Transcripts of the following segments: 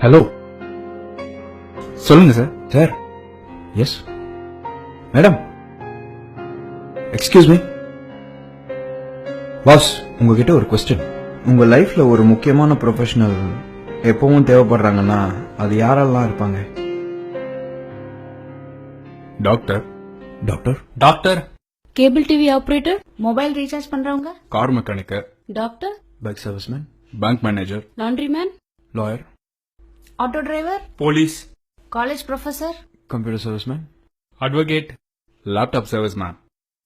Hello, சொல்லுங்க sir. Sir. Yes madam, excuse me. Boss, உங்ககிட்ட ஒரு கொஸ்டின். உங்க லைஃப்ல ஒரு முக்கியமான ப்ரொஃபஷனல் எப்பவும் தேவைப்படுறாங்கன்னா அது யாரெல்லாம் இருப்பாங்க? Doctor, doctor, doctor, cable TV operator, mobile recharge பண்றவங்க, கார் மெக்கானிக்கர், doctor, bike serviceman, bank manager, laundryman, lawyer, auto driver, police, college professor, computer serviceman, advocate, laptop serviceman,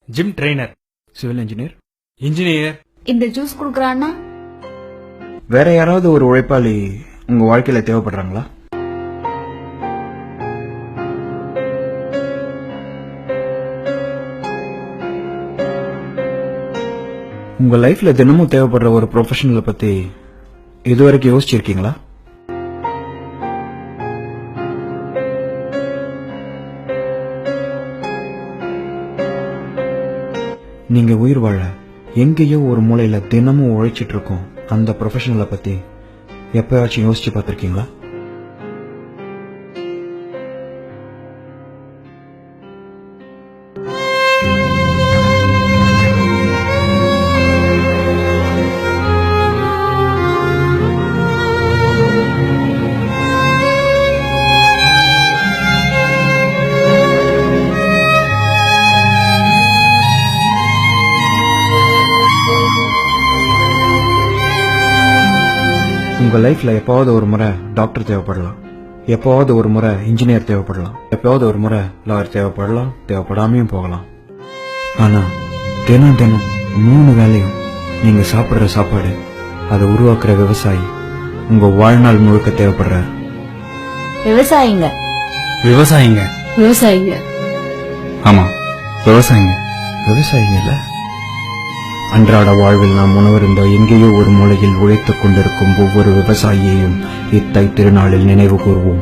gym trainer, civil engineer. Engineer. இந்த juice குடுக்கறான்னா வேற யாராவது ஒரு உழைப்பாளி உங்க வாழ்க்கையில தேவைப்படுறாங்களா? உங்க லைஃப்ல தினமும் தேவைப்படுற ஒரு ப்ரொஃபஷனலை பத்தி இதுவரைக்கும் யோசிச்சிருக்கீங்களா? நீங்க உயிர் வாழ எங்கேயோ ஒரு மூலையில தினமும் உழைச்சிட்டு இருக்கோம் அந்த ப்ரொஃபஷனலை பத்தி எப்பயாச்சும் யோசிச்சு பார்த்திருக்கீங்களா? உங்க லைஃப்ல எப்பாவது ஒரு முறை டாக்டர் தேவைப்படலாம், எப்பாவது ஒரு முறை இன்ஜினியர் தேவைப்படலாம், எப்பாவது ஒரு முறை லாயர் தேவைப்படலாம், தேவைப்படாமையும் போகலாம். ஆனா தினம் தினம் 3 வேளையும் நீங்க சாப்பிடுற சாப்பாடு, அதை உருவாக்குற விவசாயி உங்க வாழ்நாள் முழுக்க தேவைப்படுறார். விவசாயிங்க, விவசாயிங்க. விவசாயிங்க. ஆமா, விவசாயிங்க. விவசாயிங்க இல்ல, அன்றாட வாழ்வில் நாம் உணவருந்த எங்கேயோ ஒரு மூலையில் உழைத்துக் கொண்டிருக்கும் ஒவ்வொரு விவசாயியையும் இத்தை திருநாளில் நினைவு கூர்வோம்.